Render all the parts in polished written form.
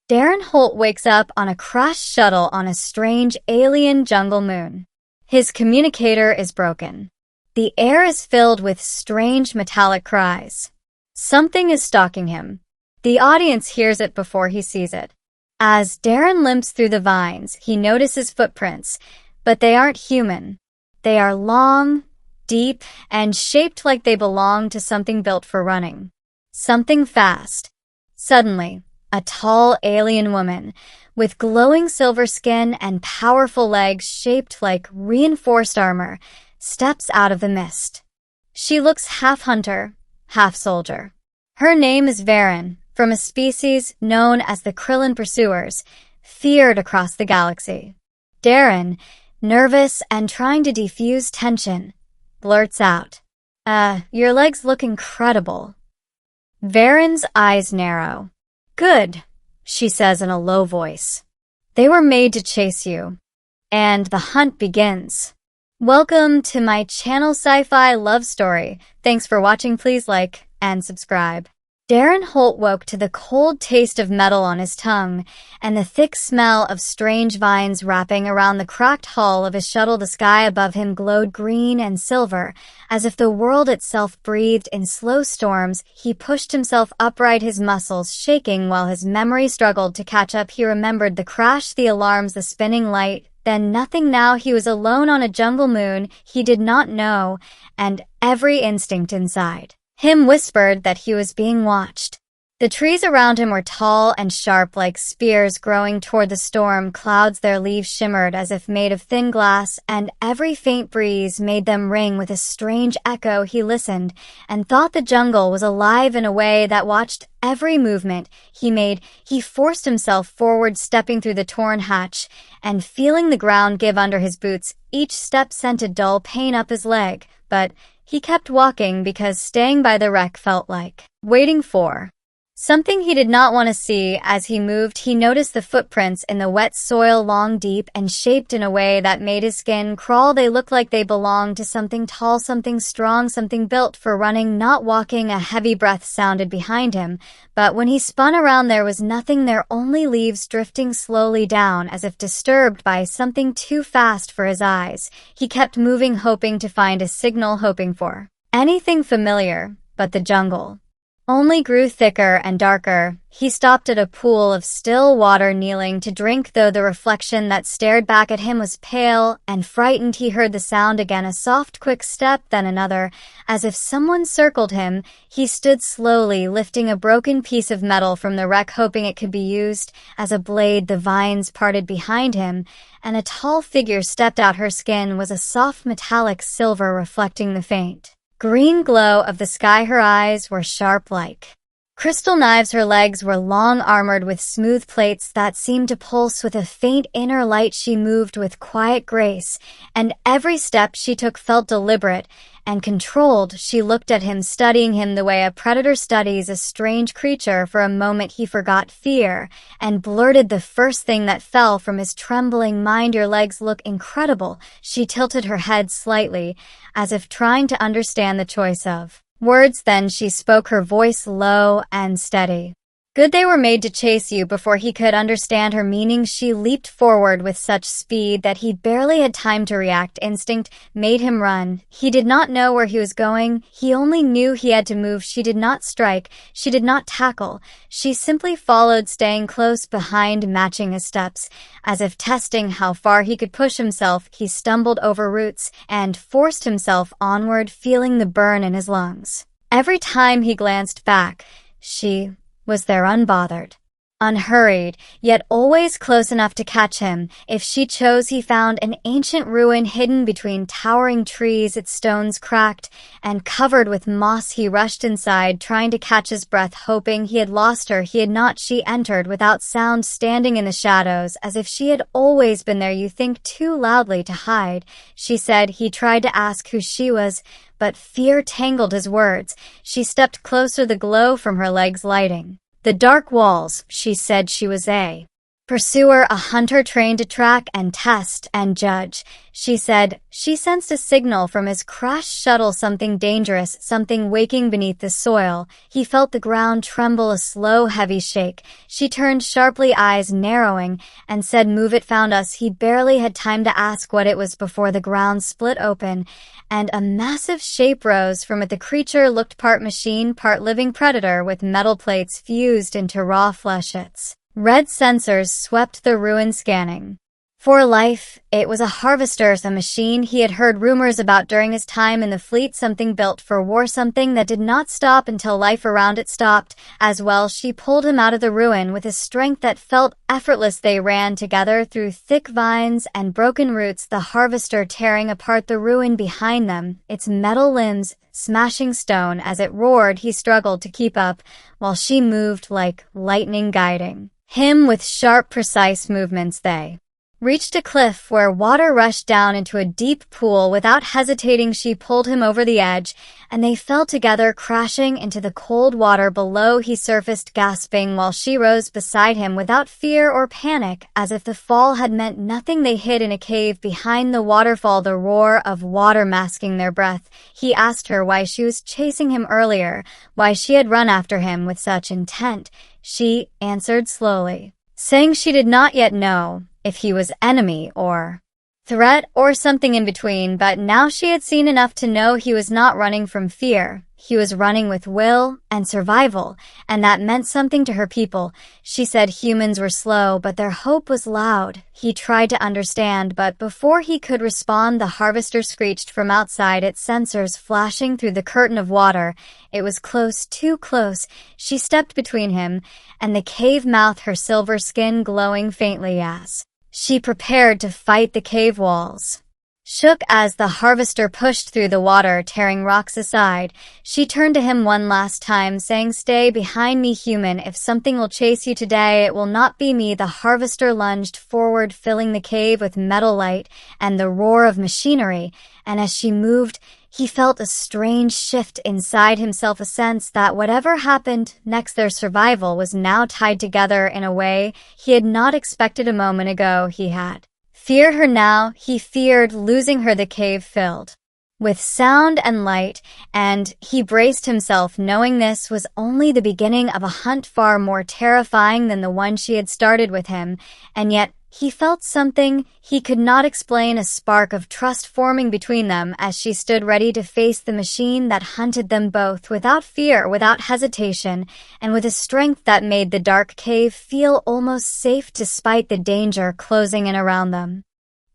Darren Holt wakes up on a crashed shuttle on a strange alien jungle moon. His communicator is broken. The air is filled with strange metallic cries. Something is stalking him. The audience hears it before he sees it. As Darren limps through the vines, he notices footprints, but they aren't human. They are long, deep, and shaped like they belong to something built for running. Something fast. Suddenly, a tall alien woman, with glowing silver skin and powerful legs shaped like reinforced armor, steps out of the mist. She looks half hunter, half soldier. Her name is Varen, from a species known as the Krillin Pursuers, feared across the galaxy. Darren, nervous and trying to defuse tension, blurts out, your legs look incredible." Varen's eyes narrow. "Good," she says in a low voice. "They were made to chase you." And the hunt begins. Welcome to my channel Sci-Fi Love Story. Thanks for watching. Please like and subscribe. Darren Holt woke to the cold taste of metal on his tongue and the thick smell of strange vines wrapping around the cracked hull of his shuttle. The sky above him glowed green and silver, as if the world itself breathed in slow storms. He pushed himself upright, his muscles shaking while his memory struggled to catch up. He remembered the crash, the alarms, the spinning light, then nothing. Now he was alone on a jungle moon he did not know, and every instinct inside him whispered that he was being watched. The trees around him were tall and sharp like spears growing toward the storm clouds. Their leaves shimmered as if made of thin glass, and every faint breeze made them ring with a strange echo. He listened and thought the jungle was alive in a way that watched every movement he made. He forced himself forward, stepping through the torn hatch and feeling the ground give under his boots. Each step sent a dull pain up his leg, but he kept walking because staying by the wreck felt like waiting for something he did not want to see. As he moved, he noticed the footprints in the wet soil, long, deep, and shaped in a way that made his skin crawl. They looked like they belonged to something tall, something strong, something built for running, not walking. A heavy breath sounded behind him, but when he spun around there was nothing there, only leaves drifting slowly down as if disturbed by something too fast for his eyes. He kept moving, hoping to find a signal, hoping for anything familiar, but the jungle only grew thicker and darker. He stopped at a pool of still water, kneeling to drink, though the reflection that stared back at him was pale and frightened. He heard the sound again, a soft, quick step, then another, as if someone circled him. He stood slowly, lifting a broken piece of metal from the wreck, hoping it could be used as a blade. The vines parted behind him, and a tall figure stepped out. Her skin was a soft metallic silver, reflecting the faint green glow of the sky. Her eyes were sharp like crystal knives. Her legs were long, armored with smooth plates that seemed to pulse with a faint inner light. She moved with quiet grace, and every step she took felt deliberate and controlled. She looked at him, studying him the way a predator studies a strange creature. For a moment he forgot fear and blurted the first thing that fell from his trembling mind, "Your legs look incredible." She tilted her head slightly, as if trying to understand the choice of words. Then she spoke, her voice low and steady. "Good, they were made to chase you." Before he could understand her meaning, she leaped forward with such speed that he barely had time to react. Instinct made him run. He did not know where he was going. He only knew he had to move. She did not strike. She did not tackle. She simply followed, staying close behind, matching his steps. As if testing how far he could push himself, he stumbled over roots and forced himself onward, feeling the burn in his lungs. Every time he glanced back, she was there, unbothered, unhurried, yet always close enough to catch him if she chose. He found an ancient ruin hidden between towering trees, its stones cracked and covered with moss. He rushed inside, trying to catch his breath, hoping he had lost her. He had not. She entered without sound, standing in the shadows as if she had always been there. "You think too loudly to hide," she said. He tried to ask who she was, but fear tangled his words. She stepped closer, the glow from her legs lighting the dark walls. She said she was a Pursuer, a hunter trained to track and test and judge, she said. She sensed a signal from his crashed shuttle, something dangerous, something waking beneath the soil. He felt the ground tremble, a slow, heavy shake. She turned sharply, eyes narrowing, and said, "Move it." Found us. He barely had time to ask what it was before the ground split open, and a massive shape rose from it. The creature looked part machine, part living predator, with metal plates fused into raw flesh. Its red sensors swept the ruin, scanning for life. It was a harvester, a machine he had heard rumors about during his time in the fleet, something built for war, something that did not stop until life around it stopped as well. She pulled him out of the ruin with a strength that felt effortless. They ran together through thick vines and broken roots, the harvester tearing apart the ruin behind them, its metal limbs smashing stone. As it roared, he struggled to keep up, while she moved like lightning, guiding him with sharp, precise movements. They reached a cliff where water rushed down into a deep pool. Without hesitating, she pulled him over the edge, and they fell together, crashing into the cold water below. He surfaced, gasping, while she rose beside him without fear or panic, as if the fall had meant nothing. They hid in a cave behind the waterfall, the roar of water masking their breath. He asked her why she was chasing him earlier, why she had run after him with such intent. She answered slowly, saying she did not yet know if he was enemy or threat or something in between, but now she had seen enough to know he was not running from fear. He was running with will and survival, and that meant something to her people. She said humans were slow, but their hope was loud. He tried to understand, but before he could respond, the harvester screeched from outside, its sensors flashing through the curtain of water. It was close, too close. She stepped between him and the cave mouth, her silver skin glowing faintly as she prepared to fight. The cave walls shook as the harvester pushed through the water, tearing rocks aside. She turned to him one last time, saying, "Stay behind me, human. If something will chase you today, it will not be me." The harvester lunged forward, filling the cave with metal light and the roar of machinery, and as she moved, he felt a strange shift inside himself, a sense that whatever happened next, their survival was now tied together in a way he had not expected. A moment ago, he had feared her. Now he feared losing her. The cave filled with sound and light, and he braced himself, knowing this was only the beginning of a hunt far more terrifying than the one she had started with him. And yet he felt something he could not explain, a spark of trust forming between them as she stood ready to face the machine that hunted them both, without fear, without hesitation, and with a strength that made the dark cave feel almost safe despite the danger closing in around them.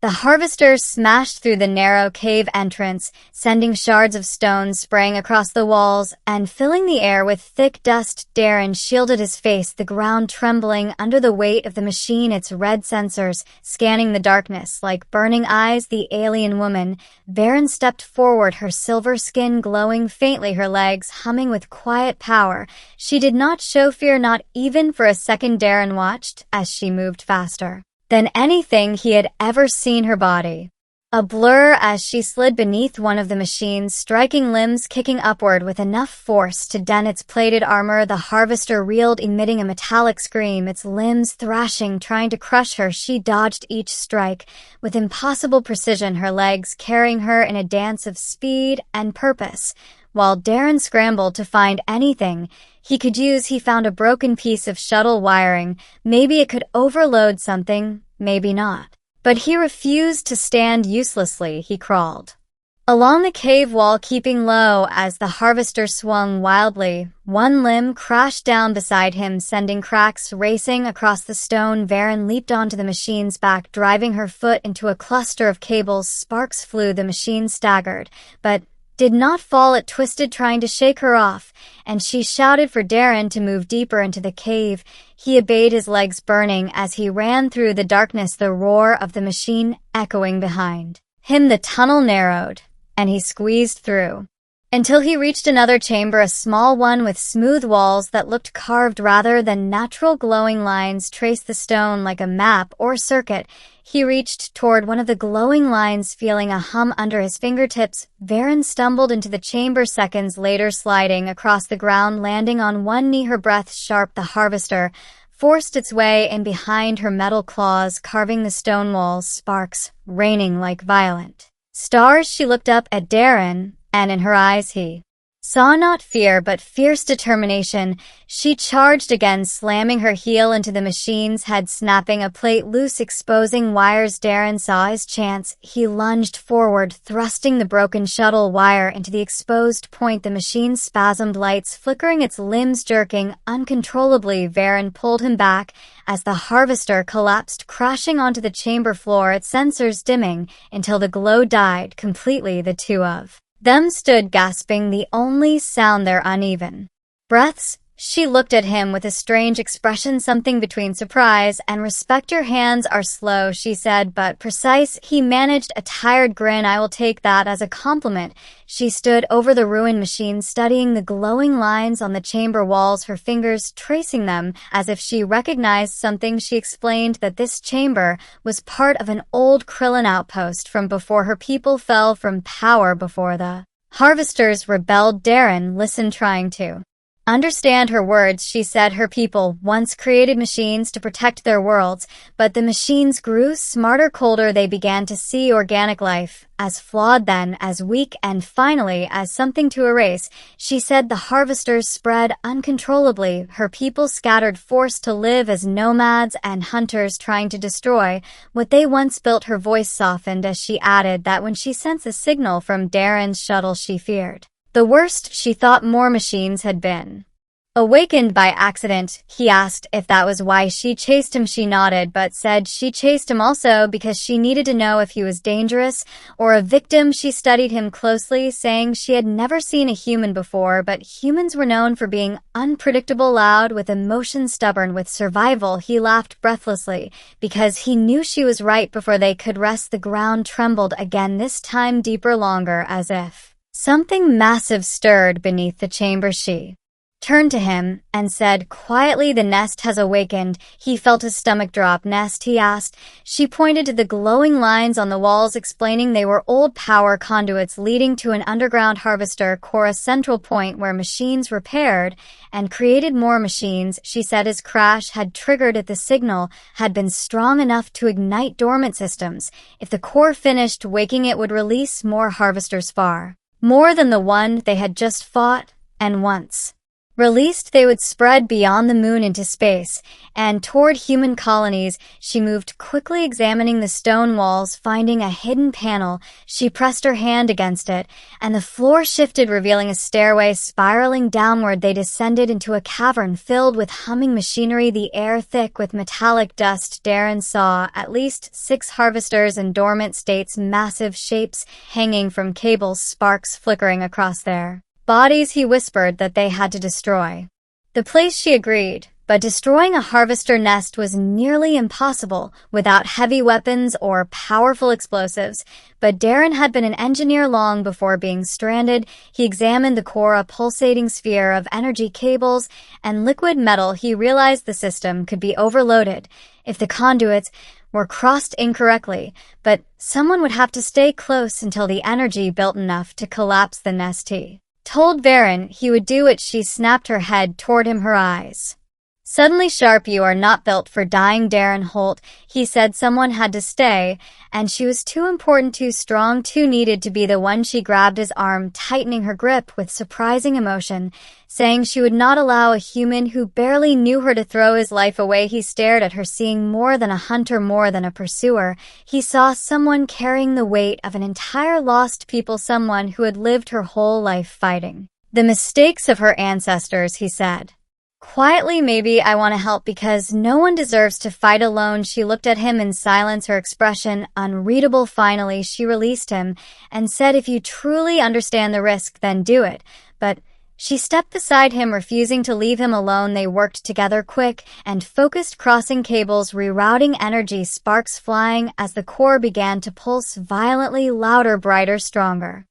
The harvester smashed through the narrow cave entrance, sending shards of stone spraying across the walls and filling the air with thick dust. Darren shielded his face, the ground trembling under the weight of the machine, its red sensors scanning the darkness like burning eyes. The alien woman, Darren, stepped forward, her silver skin glowing faintly, her legs humming with quiet power. She did not show fear, not even for a second. Darren watched as she moved faster than anything he had ever seen, her body a blur as she slid beneath one of the machines, striking limbs, kicking upward with enough force to dent its plated armor. The harvester reeled, emitting a metallic scream, its limbs thrashing, trying to crush her. She dodged each strike with impossible precision, her legs carrying her in a dance of speed and purpose. While Darren scrambled to find anything he could use, he found a broken piece of shuttle wiring. Maybe it could overload something, maybe not. But he refused to stand uselessly. He crawled along the cave wall, keeping low as the harvester swung wildly. One limb crashed down beside him, sending cracks racing across the stone. Darren leaped onto the machine's back, driving her foot into a cluster of cables. Sparks flew. The machine staggered, but did not fall. It twisted, trying to shake her off, and she shouted for Darren to move deeper into the cave. He obeyed, his legs burning as he ran through the darkness, the roar of the machine echoing behind him. The tunnel narrowed, and he squeezed through until he reached another chamber, a small one with smooth walls that looked carved rather than natural. Glowing lines traced the stone like a map or circuit. He reached toward one of the glowing lines, feeling a hum under his fingertips. Darren stumbled into the chamber, seconds later sliding across the ground, landing on one knee, her breath sharp. The harvester forced its way in behind her metal claws, carving the stone walls, sparks raining like violent stars. She looked up at Darren, and in her eyes he saw not fear, but fierce determination. She charged again, slamming her heel into the machine's head, snapping a plate loose, exposing wires. Darren saw his chance. He lunged forward, thrusting the broken shuttle wire into the exposed point. The machine spasmed, lights flickering, its limbs jerking uncontrollably. Darren pulled him back as the harvester collapsed, crashing onto the chamber floor, its sensors dimming until the glow died completely. The two of them stood gasping, the only sound their uneven breaths. She looked at him with a strange expression, something between surprise and respect. "Your hands are slow," she said, "but precise." He managed a tired grin. "I will take that as a compliment." She stood over the ruined machine, studying the glowing lines on the chamber walls, her fingers tracing them as if she recognized something. She explained that this chamber was part of an old Krillin outpost from before her people fell from power, before the harvesters rebelled. Darren listened, trying to understand her words. She said her people once created machines to protect their worlds, but the machines grew smarter, colder. They began to see organic life as flawed, then as weak, and finally as something to erase. She said the harvesters spread uncontrollably, her people scattered, forced to live as nomads and hunters, trying to destroy what they once built. Her voice softened as she added that when she sensed a signal from Darren's shuttle, she feared the worst. She thought more machines had been awakened by accident. He asked if that was why she chased him. She nodded, but said she chased him also because she needed to know if he was dangerous or a victim. She studied him closely, saying she had never seen a human before, but humans were known for being unpredictable, loud, with emotion, stubborn with survival. He laughed breathlessly because he knew she was right. Before they could rest, the ground trembled again, this time deeper, longer, as if something massive stirred beneath the chamber. She turned to him and said quietly, "The nest has awakened." He felt his stomach drop. "Nest?" he asked. She pointed to the glowing lines on the walls, explaining they were old power conduits leading to an underground harvester core, a central point where machines repaired and created more machines. She said his crash had triggered it. The signal had been strong enough to ignite dormant systems. If the core finished waking, it would release more harvesters, far more than the one they had just fought, and once released, they would spread beyond the moon into space and toward human colonies. She moved quickly, examining the stone walls, finding a hidden panel. She pressed her hand against it, and the floor shifted, revealing a stairway spiraling downward. They descended into a cavern filled with humming machinery, the air thick with metallic dust. Darren saw at least 6 harvesters in dormant states, massive shapes hanging from cables, sparks flickering across their bodies. He whispered that they had to destroy the place. She agreed, but destroying a harvester nest was nearly impossible without heavy weapons or powerful explosives. But Darren had been an engineer long before being stranded. He examined the core, a pulsating sphere of energy cables and liquid metal. He realized the system could be overloaded if the conduits were crossed incorrectly, but someone would have to stay close until the energy built enough to collapse the nest. He told Darren he would do it. She snapped her head toward him, her eyes suddenly sharp. "You are not built for dying, Darren Holt," he said. Someone had to stay, and she was too important, too strong, too needed to be the one. She grabbed his arm, tightening her grip with surprising emotion, saying she would not allow a human who barely knew her to throw his life away. He stared at her, seeing more than a hunter, more than a pursuer. He saw someone carrying the weight of an entire lost people, someone who had lived her whole life fighting the mistakes of her ancestors. He said quietly, "Maybe I want to help because no one deserves to fight alone." She looked at him in silence, her expression unreadable. Finally, she released him and said, "If you truly understand the risk, then do it." But she stepped beside him, refusing to leave him alone. They worked together, quick and focused, crossing cables, rerouting energy, sparks flying as the core began to pulse violently, louder, brighter, stronger.